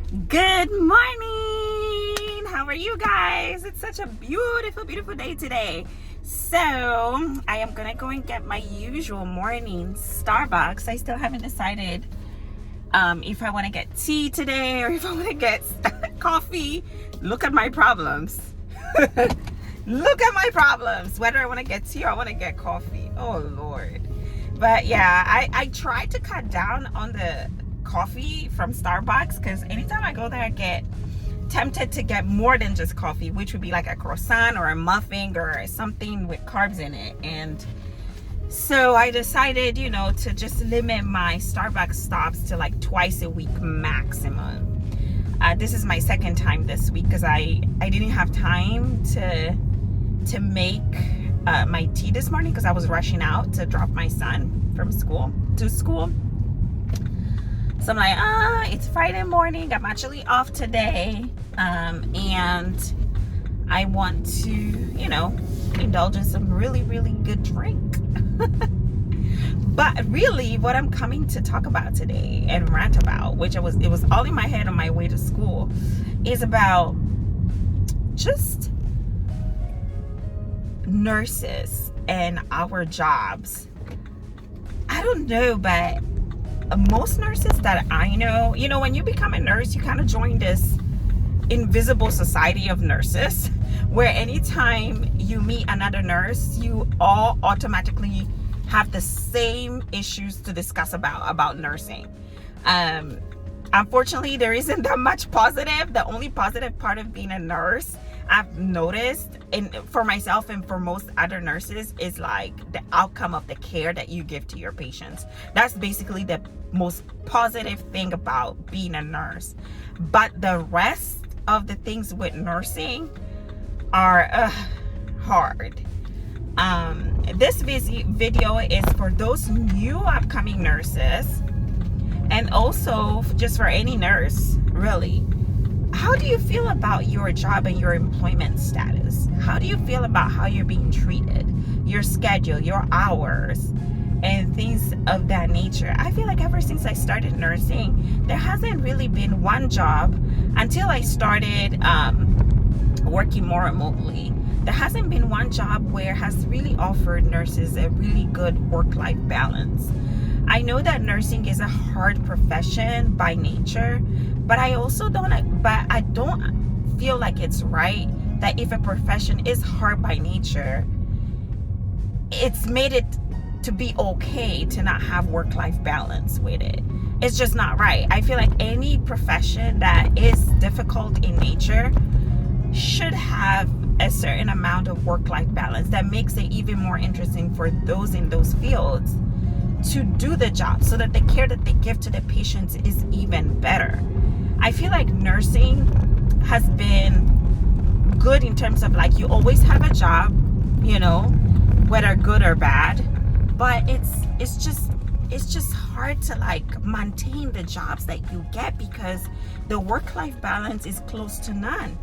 Good morning! How are you guys? It's such a beautiful, beautiful day today. So, I am gonna go and get my usual morning Starbucks. I still haven't decided if I want to get tea today or if I want to get coffee. Look at my problems. Look at my problems. Whether I want to get tea or I want to get coffee. Oh, Lord. But yeah, I try to cut down on the coffee from Starbucks because anytime I go there I get tempted to get more than just coffee, which would be like a croissant or a muffin or something with carbs in it. And so I decided, to just limit my Starbucks stops to like twice a week maximum. This is my second time this week because I didn't have time to make my tea this morning because I was rushing out to drop my son from school to school. So I'm like, it's Friday morning. I'm actually off today. And I want to, indulge in some really, really good drink. But really what I'm coming to talk about today and rant about, which it was all in my head on my way to school, is about just nurses and our jobs. I don't know, but most nurses that I know, when you become a nurse, you kind of join this invisible society of nurses where anytime you meet another nurse, you all automatically have the same issues to discuss about nursing. Unfortunately, there isn't that much positive. The only positive part of being a nurse I've noticed, and for myself and for most other nurses, is like the outcome of the care that you give to your patients. That's basically the most positive thing about being a nurse. But the rest of the things with nursing are hard. This video is for those new upcoming nurses, and also just for any nurse, really. How do you feel about your job and your employment status? How do you feel about how you're being treated, your schedule, your hours, and things of that nature? I feel like ever since I started nursing, there hasn't really been one job until I started working more remotely. There hasn't been one job where has really offered nurses a really good work-life balance. I know that nursing is a hard profession by nature, but I don't feel like it's right that if a profession is hard by nature, it's made it to be okay to not have work-life balance with it. It's just not right. I feel like any profession that is difficult in nature should have a certain amount of work-life balance that makes it even more interesting for those in those fields to do the job, so that the care that they give to the patients is even better. I feel like nursing has been good in terms of like you always have a job, whether good or bad, but it's just hard to like maintain the jobs that you get because the work-life balance is close to none.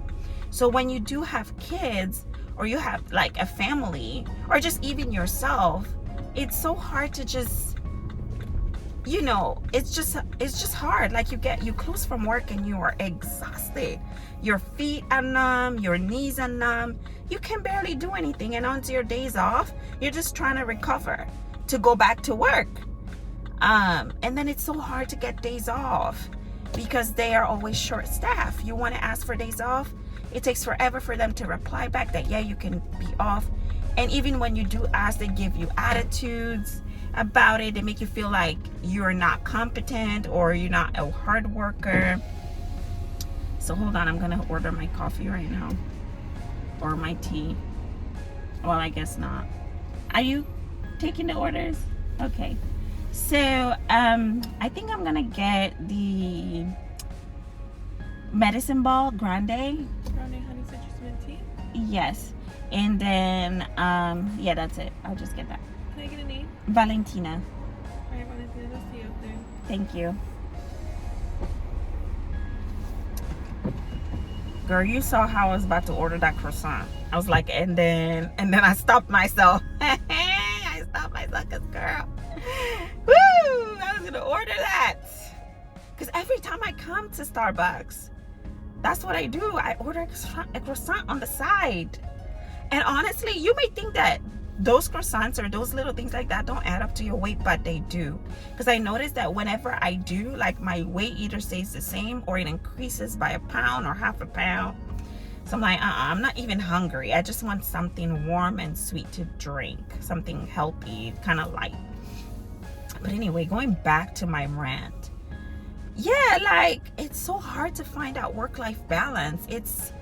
So when you do have kids, or you have like a family, or just even yourself, it's so hard to just, it's just hard. Like you close from work and you are exhausted. Your feet are numb, your knees are numb. You can barely do anything. And onto your days off, you're just trying to recover to go back to work. And then it's so hard to get days off because they are always short staffed. You want to ask for days off, it takes forever for them to reply back that, yeah, you can be off. And even when you do ask, they give you attitudes about it. They make you feel like you're not competent or you're not a hard worker. So hold on, I'm gonna order my coffee right now, or my tea. Well, I guess not. Are you taking the orders? Okay. So I think I'm gonna get the medicine ball grande. Honey citrus mint tea? Yes. And then yeah, that's it. I'll just get that. Can I get a name? Valentina. Alright, Valentina, I'll see you up there. Thank you. Girl, you saw how I was about to order that croissant. I was like, and then I stopped myself. I stopped myself because, girl, woo, I was gonna order that. Because every time I come to Starbucks, that's what I do. I order a croissant on the side. And honestly, you may think that those croissants or those little things like that don't add up to your weight, but they do. Because I noticed that whenever I do, like, my weight either stays the same or it increases by a pound or half a pound. So I'm like, I'm not even hungry. I just want something warm and sweet to drink, something healthy, kind of light. But anyway, going back to my rant. Yeah, like, it's so hard to find out work-life balance. It's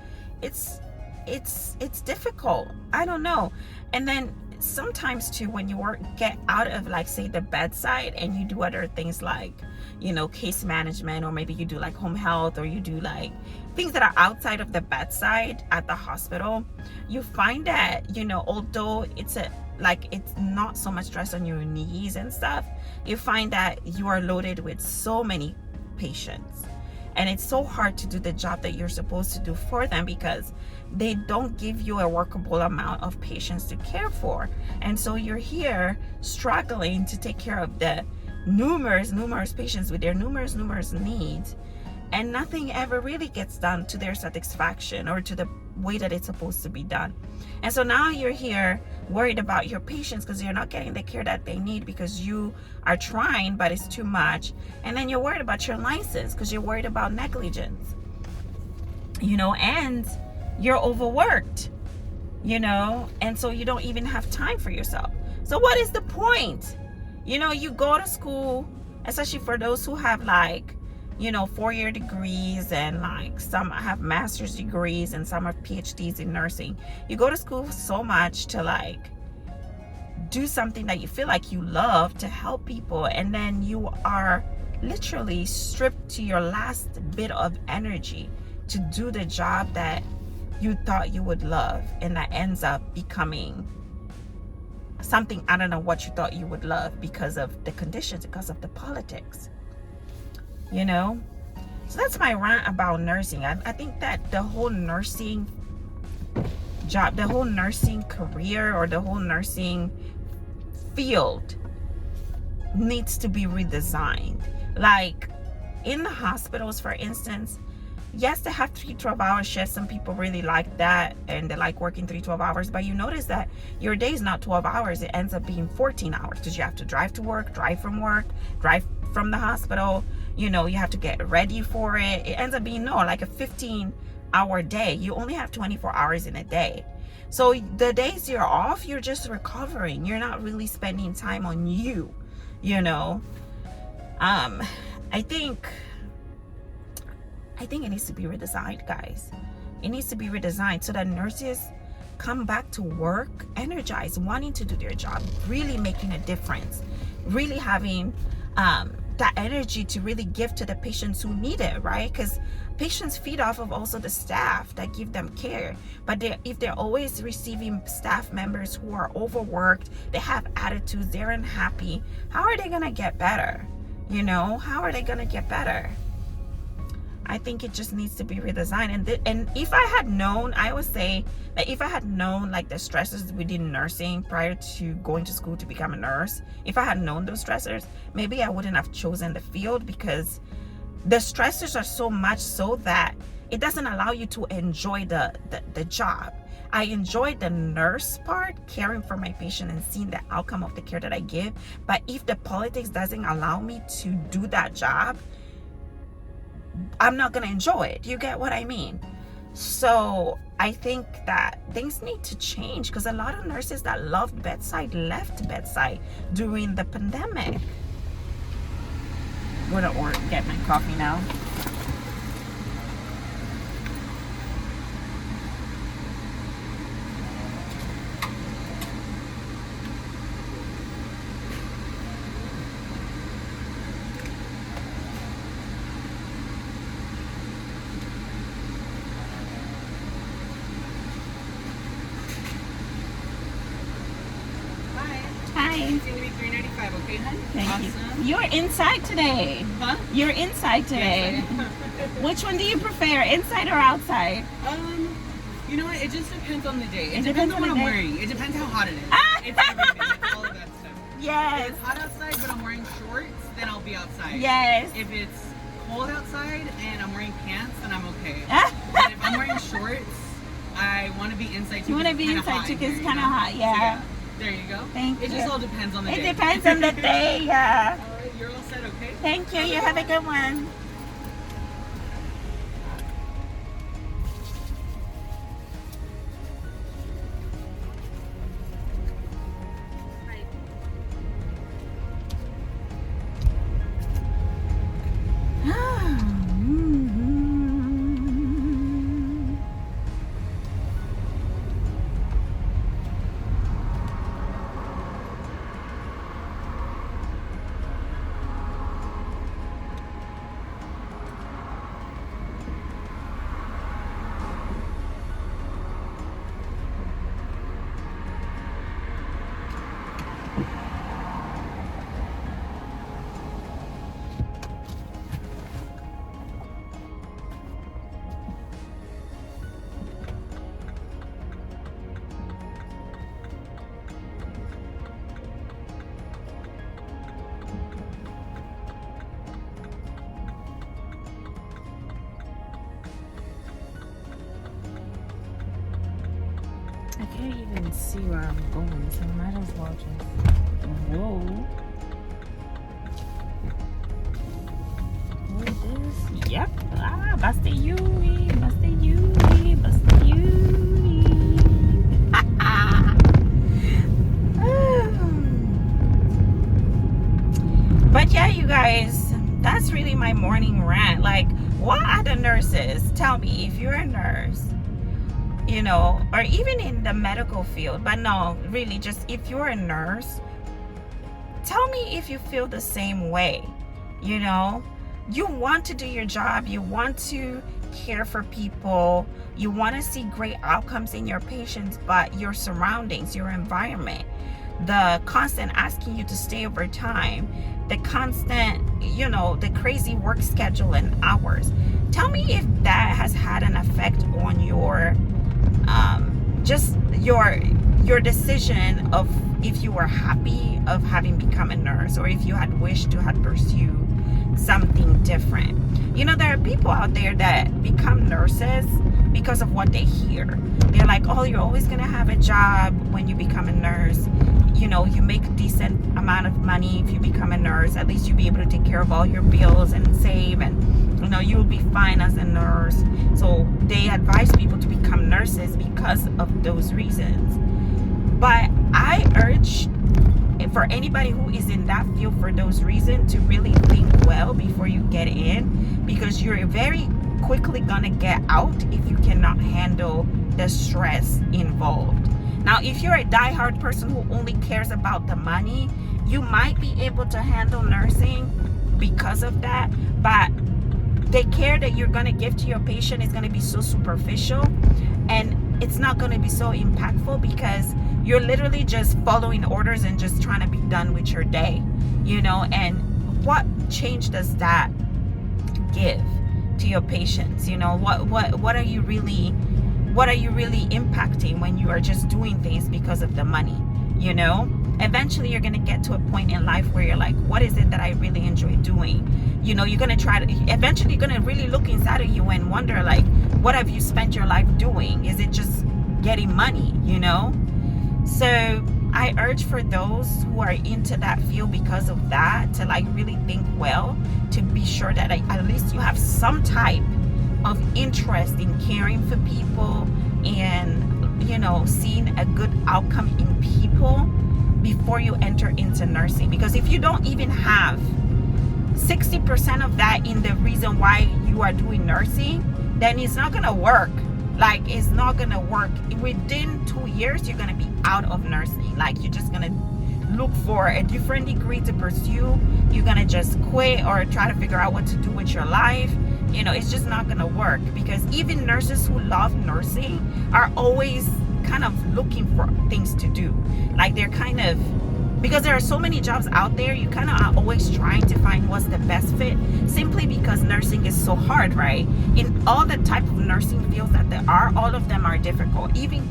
difficult. I don't know. And then sometimes too, when you get out of, like, say, the bedside and you do other things like, you know, case management, or maybe you do like home health, or you do like things that are outside of the bedside at the hospital, you find that, you know, although it's not so much stress on your knees and stuff, you find that you are loaded with so many patients, and it's so hard to do the job that you're supposed to do for them because they don't give you a workable amount of patients to care for. And so you're here struggling to take care of the numerous patients with their numerous needs, and nothing ever really gets done to their satisfaction or to the way that it's supposed to be done. And so now you're here worried about your patients because you're not getting the care that they need because you are trying, but it's too much. And then you're worried about your license because you're worried about negligence, you know, and you're overworked, you know, and so you don't even have time for yourself. So what is the point? You know, you go to school, especially for those who have, like, you know, 4-year degrees, and like some have master's degrees and some have PhDs in nursing. You go to school so much to, like, do something that you feel like you love to help people, and then you are literally stripped to your last bit of energy to do the job that you thought you would love, and that ends up becoming something, I don't know what you thought you would love, because of the conditions, because of the politics, you know. So that's my rant about nursing. I think that the whole nursing job, the whole nursing career, or the whole nursing field needs to be redesigned. Like, in the hospitals, for instance, yes, they have 3 12-hour shifts. Some people really like that, and they like working 3 12 hours, but you notice that your day is not 12 hours. It ends up being 14 hours because you have to drive to work, drive from work, drive from the hospital, you know, you have to get ready for it. It ends up being, like a 15-hour day. You only have 24 hours in a day. So the days you're off, you're just recovering. You're not really spending time on you, you know. I think it needs to be redesigned, guys. It needs to be redesigned so that nurses come back to work energized, wanting to do their job, really making a difference, really having that energy to really give to the patients who need it, right? Because patients feed off of also the staff that give them care. But if they're always receiving staff members who are overworked, they have attitudes, they're unhappy, how are they gonna get better? You know, how are they gonna get better? I think it just needs to be redesigned. And if I had known, I always say that if I had known, like, the stressors within nursing prior to going to school to become a nurse, if I had known those stressors, maybe I wouldn't have chosen the field, because the stressors are so much so that it doesn't allow you to enjoy the job. I enjoy the nurse part, caring for my patient and seeing the outcome of the care that I give. But if the politics doesn't allow me to do that job, I'm not gonna enjoy it. You get what I mean? So I think that things need to change, because a lot of nurses that loved bedside left bedside during the pandemic. I'm gonna get my coffee now. It's gonna be $3.95, okay, hon? Thank Awesome. you. You're inside today. Huh? You're inside today. Yes, Which one do you prefer, inside or outside? You know what? It just depends on the day. It It depends depends on on what the I'm day. wearing. It depends how hot it is. Ah! It's everything. It's all of that stuff. Yes. If it's hot outside, but I'm wearing shorts, then I'll be outside. Yes. If it's cold outside and I'm wearing pants, then I'm okay. But if I'm wearing shorts, I want to be inside too. You want to 'cause be it's kinda inside hot too in because here, it's kind of you know? hot. So, Yeah. there you go. Thank It you. just all depends on the It day. depends on the day. Yeah. All right, you're all set, okay? Thank you. You have a good one. I can't even see where I'm going, so I might as well just. Whoa. What is this? Yep. Ah, basta Yui. Basta Yui. Basta Yui. But yeah, you guys, that's really my morning rant. Like, what are the nurses? Tell me, if you're a nurse, you know, or even in the medical field, but no, really, just if you're a nurse, tell me if you feel the same way. You know, you want to do your job, you want to care for people, you want to see great outcomes in your patients, but your surroundings, your environment, the constant asking you to stay over time, the constant, you know, the crazy work schedule and hours, tell me if that has had an effect on your just your decision of if you were happy of having become a nurse, or if you had wished to have pursued something different. You know, there are people out there that become nurses because of what they hear. They're like, oh, you're always gonna have a job when you become a nurse. You know, you make a decent amount of money if you become a nurse. At least you'll be able to take care of all your bills and save, and you know, you'll be fine as a nurse. So they advise people to become nurses because of those reasons. But I urge for anybody who is in that field for those reasons to really think well before you get in, because you're very quickly gonna get out if you cannot handle the stress involved. Now, if you're a diehard person who only cares about the money, you might be able to handle nursing because of that, but the care that you're going to give to your patient is going to be so superficial, and it's not going to be so impactful because you're literally just following orders and just trying to be done with your day, you know. And what change does that give to your patients? You know, what are you really impacting when you are just doing things because of the money? You know, eventually you're going to get to a point in life where you're like, what is it that I really enjoy doing? You know, you're going to try to, eventually you're going to really look inside of you and wonder, like, what have you spent your life doing? Is it just getting money, you know? So I urge for those who are into that field because of that to like really think well, to be sure that at least you have some type of interest in caring for people and, you know, seeing a good outcome in people before you enter into nursing. Because if you don't even have 60% of that in the reason why you are doing nursing, then it's not gonna work. Like, it's not gonna work. Within 2 years, you're gonna be out of nursing. Like, you're just gonna look for a different degree to pursue. You're gonna just quit or try to figure out what to do with your life. You know, it's just not gonna work, because even nurses who love nursing are always kind of looking for things to do. Like, they're kind of because there are so many jobs out there. You kind of are always trying to find what's the best fit, simply because nursing is so hard, right? In all the type of nursing fields that there are, all of them are difficult. Even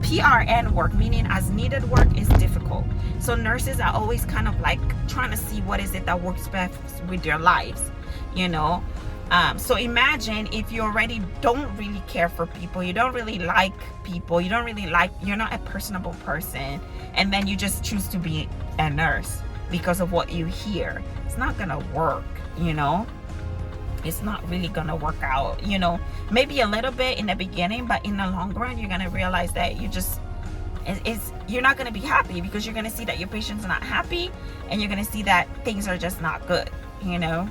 PRN work, meaning as needed work, is difficult. So nurses are always kind of like trying to see what is it that works best with their lives, you know. So imagine if you already don't really care for people, you don't really like people, you're not a personable person, and then you just choose to be a nurse because of what you hear. It's not gonna work, you know. It's not really gonna work out, you know. Maybe a little bit in the beginning, but in the long run, you're gonna realize that you're not gonna be happy, because you're gonna see that your patient's not happy, and you're gonna see that things are just not good, you know.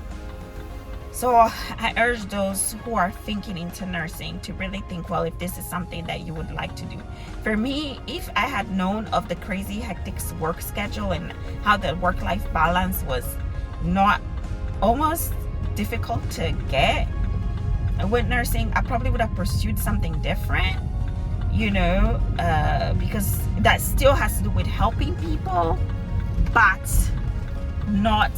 So I urge those who are thinking into nursing to really think, well, if this is something that you would like to do. For me, if I had known of the crazy hectic work schedule and how the work-life balance was not almost difficult to get with nursing, I probably would have pursued something different, you know, because that still has to do with helping people, but not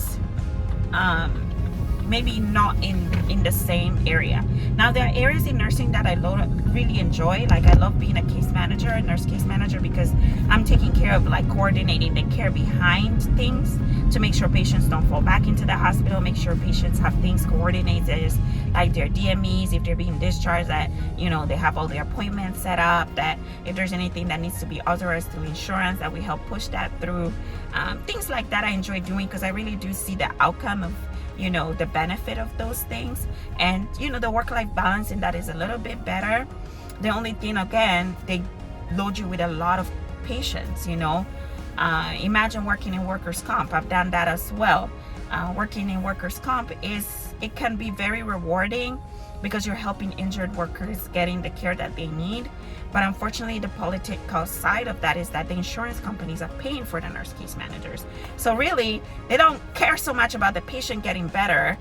maybe not in the same area. Now, there are areas in nursing that I really enjoy. Like, I love being a case manager, a nurse case manager, because I'm taking care of like coordinating the care behind things to make sure patients don't fall back into the hospital, make sure patients have things coordinated, like their DMEs, if they're being discharged, that, you know, they have all their appointments set up, that if there's anything that needs to be authorized through insurance, that we help push that through. Things like that I enjoy doing, because I really do see the outcome of, you know, the benefit of those things. And, you know, the work-life balance in that is a little bit better. The only thing, again, they load you with a lot of patients, you know. Imagine working in workers' comp. I've done that as well. Working in workers' comp it can be very rewarding, because you're helping injured workers getting the care that they need. But unfortunately, the political side of that is that the insurance companies are paying for the nurse case managers. So really, they don't care so much about the patient getting better.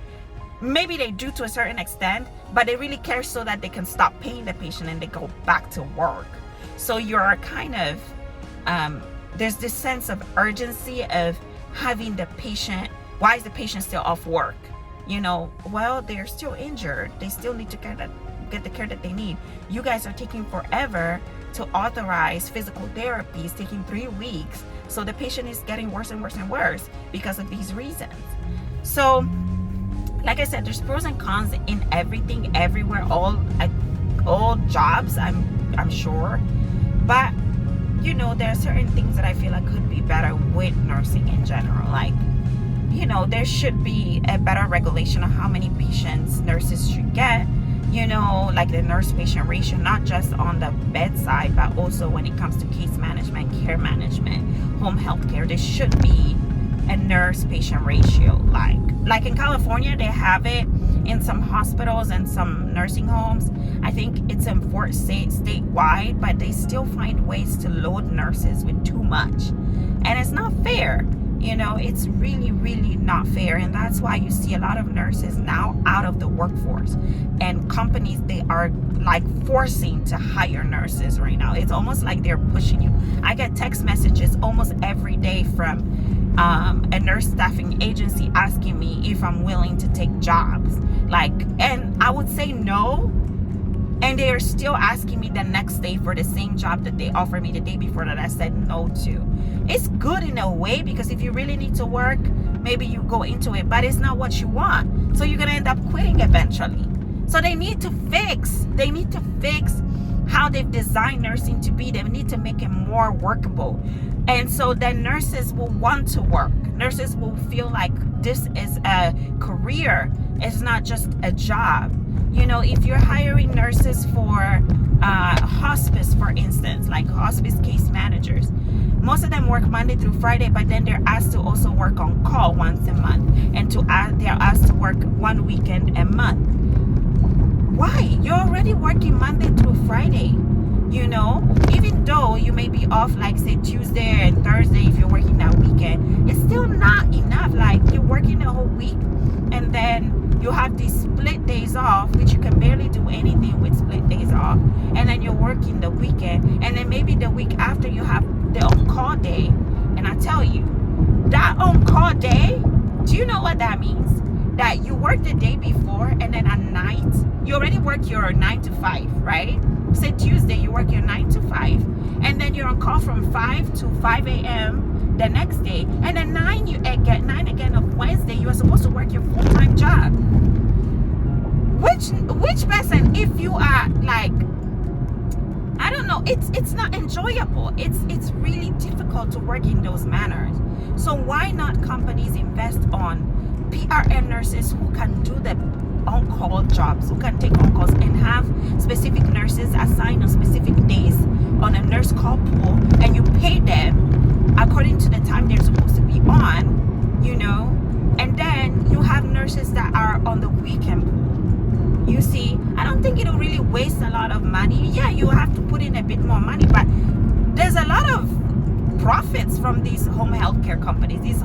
Maybe they do to a certain extent, but they really care so that they can stop paying the patient and they go back to work. So you're kind of, there's this sense of urgency of having the patient. Why is the patient still off work? You know, well, they're still injured. They still need to get the care that they need. You guys are taking forever to authorize physical therapies, taking 3 weeks. So the patient is getting worse and worse and worse because of these reasons. So, like I said, there's pros and cons in everything, everywhere, all jobs, I'm sure. But, you know, there are certain things that I feel like could be better with nursing in general. Like, you know, there should be a better regulation of how many patients nurses should get, you know, like the nurse-patient ratio, not just on the bedside, but also when it comes to case management, care management, home health care. There should be a nurse-patient ratio. Like in California, they have it in some hospitals and some nursing homes. I think it's enforced statewide, but they still find ways to load nurses with too much. And it's not fair. You know, it's really, really not fair. And that's why you see a lot of nurses now out of the workforce. And companies, they are like forcing to hire nurses right now. It's almost like they're pushing you. I get text messages almost every day from a nurse staffing agency asking me if I'm willing to take jobs. And I would say no. And they are still asking me the next day for the same job that they offered me the day before that I said no to. It's good in a way, because if you really need to work, maybe you go into it, but it's not what you want. So you're going to end up quitting eventually. So they need to fix how they've designed nursing to be. They need to make it more workable. And so then nurses will want to work. Nurses will feel like this is a career. It's not just a job. You know, if you're hiring nurses for hospice, for instance, like hospice case managers, most of them work Monday through Friday, but then they're asked to also work on call once a month, and they're asked to work one weekend a month. Why? You're already working Monday through Friday. You know, even though you may be off, like say Tuesday and Thursday, if you're working that weekend, it's still not enough. Like, you're working the whole week, and then you have these split days off, which you can barely do anything with split days off, and then you're working the weekend, and then maybe the week after you have the on-call day. And I tell you, that on-call day, do you know what that means? That you work the day before, and then at night, you already work your 9 to 5, right? Say Tuesday, you work your 9 to 5, and then you're on call from 5 to 5 a.m. the next day, and then 9 again of Wednesday, you are supposed to work your full-time job. Which person, if you are like, I don't know, it's not enjoyable. It's really difficult to work in those manners. So why not companies invest on PRN nurses who can do the on-call jobs, who can take on-calls, and have specific nurses assigned on specific days on a nurse call pool, and you pay them according to the time they're supposed to be on, you know, and then you have nurses that are on the weekend pool. You see, I don't think it'll really waste a lot of money. Yeah, you have to put in a bit more money, but there's a lot of profits from these home health care companies, these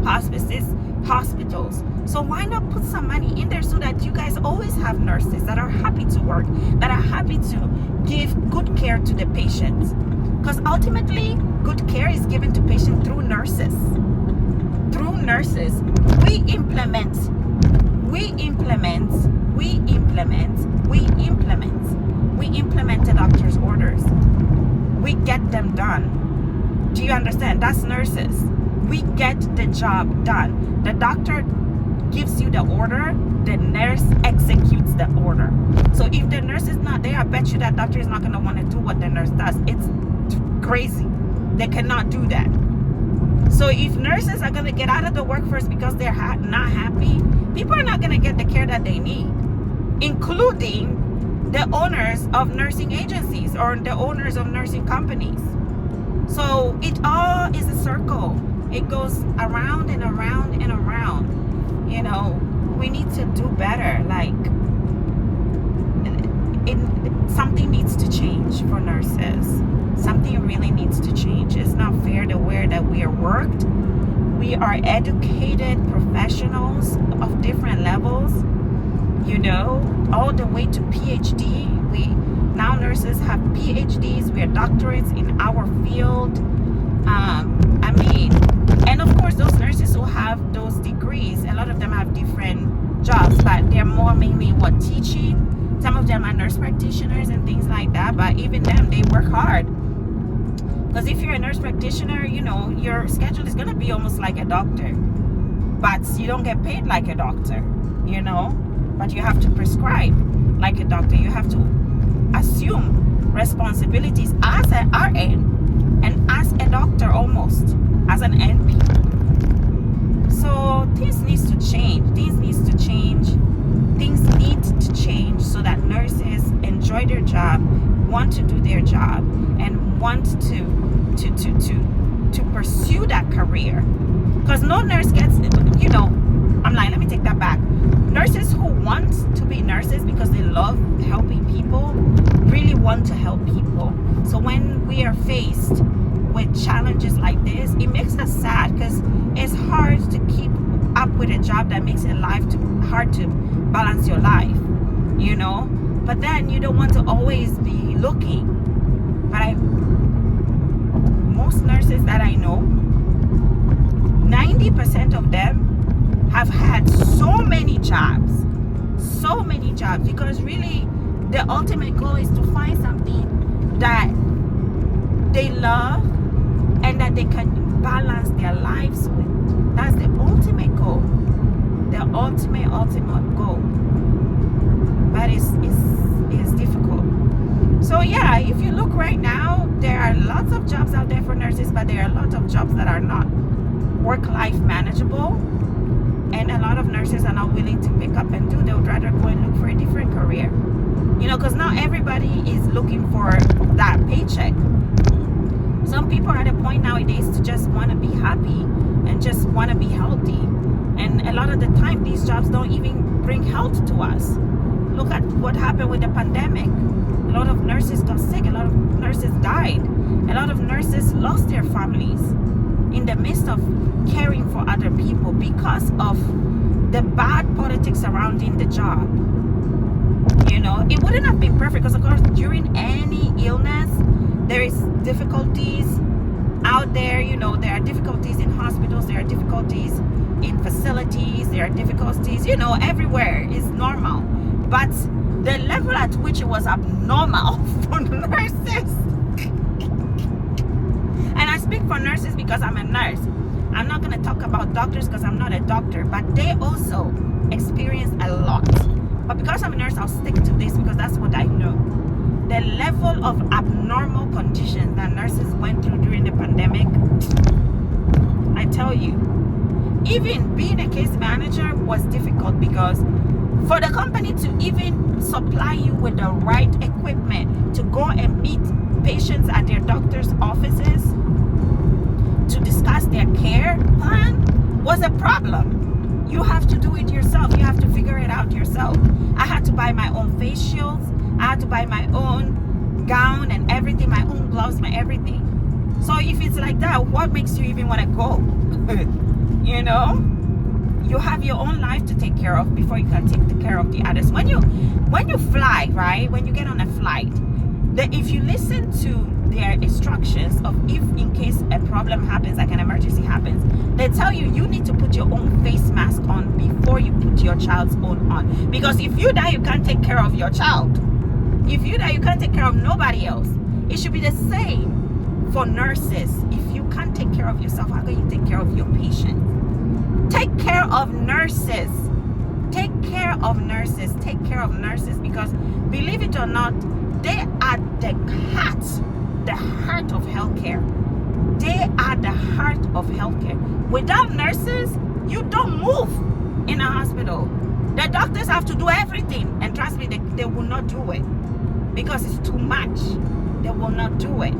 hospices, hospitals. So why not put some money in there so that you guys always have nurses that are happy to work, that are happy to give good care to the patients? Because ultimately, good care is given to patients through nurses. Through nurses. We implement. We implement the doctor's orders. We get them done. Do you understand? That's nurses. We get the job done. The doctor gives you the order, the nurse executes the order. So if the nurse is not there, I bet you that doctor is not going to want to do what the nurse does. It's crazy. They cannot do that. So if nurses are going to get out of the workforce because they're not happy, people are not going to get the care that they need, including the owners of nursing agencies or the owners of nursing companies. So it all is a circle. It goes around and around and around. You know, we need to do better. Like, something needs to change for nurses. Something really needs to change. It's not fair the way that we are worked. We are educated professionals of different levels, you know, all the way to PhD. Now nurses have PhDs. We are doctorates in our field. And of course, those nurses who have those degrees, a lot of them have different jobs, but they're more mainly teaching. Some of them are nurse practitioners and things like that, but even them, they work hard. Because if you're a nurse practitioner, you know, your schedule is going to be almost like a doctor, but you don't get paid like a doctor, you know, but you have to prescribe like a doctor. You have to assume responsibilities as an RN and as a doctor, almost as an NP. So this needs to change. Things need to change so that nurses enjoy their job, want to do their job, and want to pursue that career. Because no nurse gets, you know, I'm lying, let me take that back. Nurses who want to be nurses because they love helping people really want to help people. So when we are faced with challenges like this, it makes us sad because it's hard to keep up with a job that makes it hard to balance your life, you know. But then you don't want to always be looking. But most nurses that I know, 90% of them have had so many jobs, because really the ultimate goal is to find something that they love and that they can balance their lives with. That's the ultimate goal. The ultimate goal. But it's difficult. So yeah, if you look right now, there are lots of jobs out there for nurses, but there are a lot of jobs that are not work-life manageable, and a lot of nurses are not willing to pick up and do. They would rather go and look for a different career, you know, because not everybody is looking for that paycheck. Some people are at a point nowadays to just want to be happy and just want to be healthy, and a lot of the time these jobs don't even bring health to us. Look at what happened with the pandemic. A lot of nurses got sick, a lot of nurses died, a lot of nurses lost their families in the midst of caring for other people because of the bad politics surrounding the job. You know, it wouldn't have been perfect because, of course, during any illness, there is difficulties, out there, you know, there are difficulties in hospitals, there are difficulties in facilities, there are difficulties, you know, everywhere is normal. But the level at which it was abnormal for nurses, and I speak for nurses because I'm a nurse. I'm not going to talk about doctors because I'm not a doctor, but they also experience a lot. But because I'm a nurse, I'll stick to this because that's what I know. The level of abnormal conditions that nurses went through during the pandemic, I tell you, even being a case manager was difficult because for the company to even supply you with the right equipment to go and meet patients at their doctor's offices to discuss their care plan was a problem. You have to do it yourself. You have to figure it out yourself. I had to buy my own face shields. I had to buy my own gown and everything, my own gloves, my everything. So if it's like that, what makes you even want to go? You know? You have your own life to take care of before you can take care of the others. When you fly, right? When you get on a flight, if you listen to their instructions of if in case a problem happens, like an emergency happens, they tell you you need to put your own face mask on before you put your child's own on. Because if you die, you can't take care of your child. If you die, you can't take care of nobody else. It should be the same for nurses. If you can't take care of yourself, how can you take care of your patient? Take care of nurses. Take care of nurses. Take care of nurses because believe it or not, they are the heart of healthcare. They are the heart of healthcare. Without nurses, you don't move in a hospital. The doctors have to do everything, and trust me, they will not do it because it's too much. They will not do it.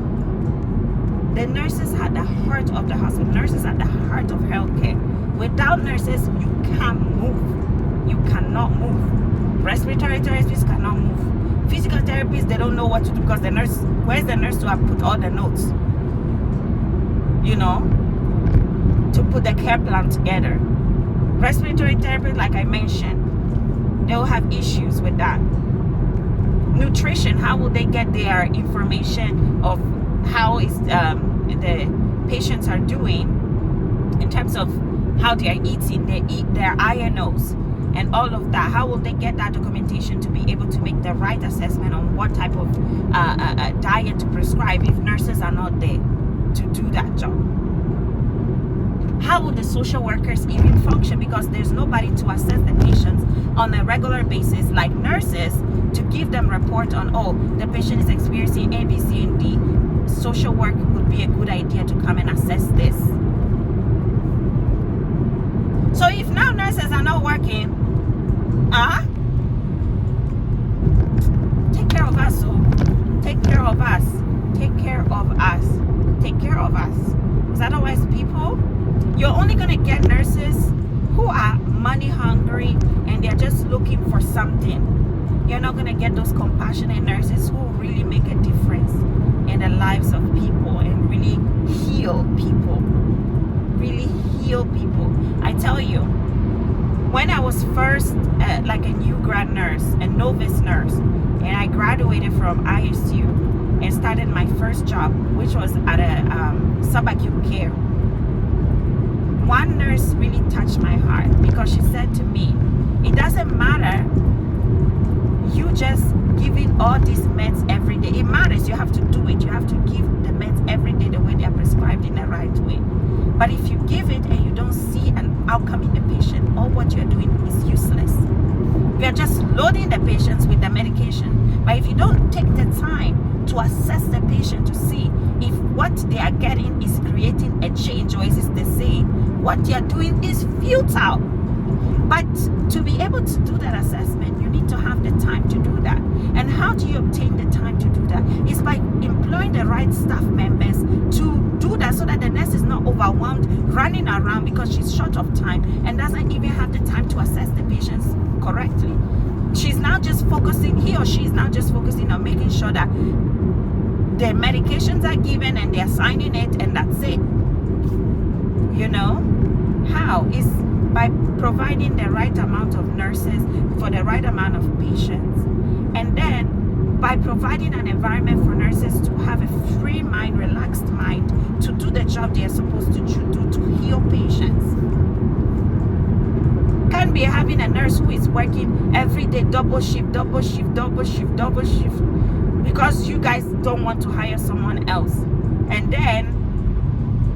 The nurses are the heart of the hospital. Nurses are the heart of healthcare. Without nurses, you can't move. You cannot move. Respiratory therapists cannot move. Physical therapists, they don't know what to do because the nurse, where's the nurse to have put all the notes? You know, to put the care plan together. Respiratory therapists, like I mentioned, they'll have issues with that. Nutrition, how will they get their information of how is the patients are doing in terms of how they are eating, they eat their INOs and all of that? How will they get that documentation to be able to make the right assessment on what type of diet to prescribe if nurses are not there to do that job? How will the social workers even function because there's nobody to assess the patients on a regular basis like nurses to give them report on, oh, the patient is experiencing A, B, C, and D. Social work would be a good idea to come and assess this. So if now nurses are not working, take care of us. So take care of us. Take care of us. Take care of us. Because otherwise, people, you're only gonna get nurses who are money hungry and they're just looking for something. You're not gonna get those compassionate nurses who really make a difference in the lives of people and really heal people. Really heal people. I tell you, when I was first like a new grad nurse, a novice nurse, and I graduated from ISU and started my first job, which was at a subacute care. One nurse really touched my heart because she said to me, it doesn't matter you just giving all these meds every day. It matters, you have to do it. You have to give the meds every day the way they are prescribed in the right way. But if you give it and you don't see an outcome in the patient, all what you're doing is useless. You are just loading the patients with the medication. But if you don't take the time to assess the patient to see if what they are getting is creating a change or is it the same, what you're doing is futile. But to be able to do that assessment, you need to have the time to do that. And how do you obtain the time to do that? It's by employing the right staff members to do that so that the nurse is not overwhelmed, running around because she's short of time and doesn't even have the time to assess the patients correctly. She's now just focusing, he or she is now just focusing on making sure that the medications are given and they're signing it and that's it. You know? How? Is by providing the right amount of nurses for the right amount of patients. And then by providing an environment for nurses to have a free mind, relaxed mind, to do the job they are supposed to do to heal patients. Can't be having a nurse who is working every day, double shift, because you guys don't want to hire someone else. And then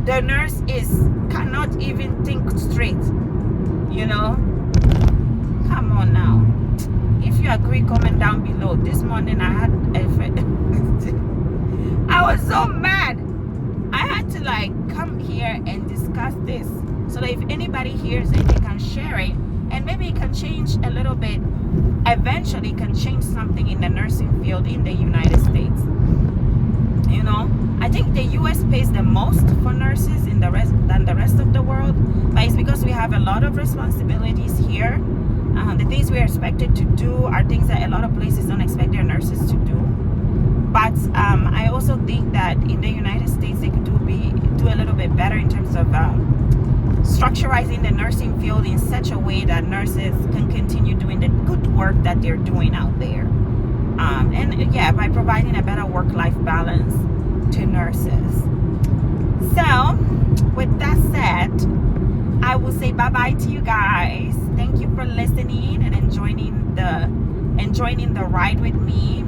the nurse cannot even think straight, you know? Come on now. If you agree, comment down below. This morning I had I was so mad. I had to like come here and discuss this so that if anybody hears it, they can share it, and maybe it can change a little bit. Eventually can change something in the nursing field in the United States. You know, I think the US pays the most for nurses than the rest of the world, but it's because we have a lot of responsibilities here. The things we are expected to do are things that a lot of places don't expect their nurses to do. But I also think that in the United States they could do a little bit better in terms of structurizing the nursing field in such a way that nurses can continue doing the good work that they're doing out there. And yeah, by providing a better work-life balance to nurses. So, with that said, I will say bye-bye to you guys. Thank you for listening and enjoying the ride with me.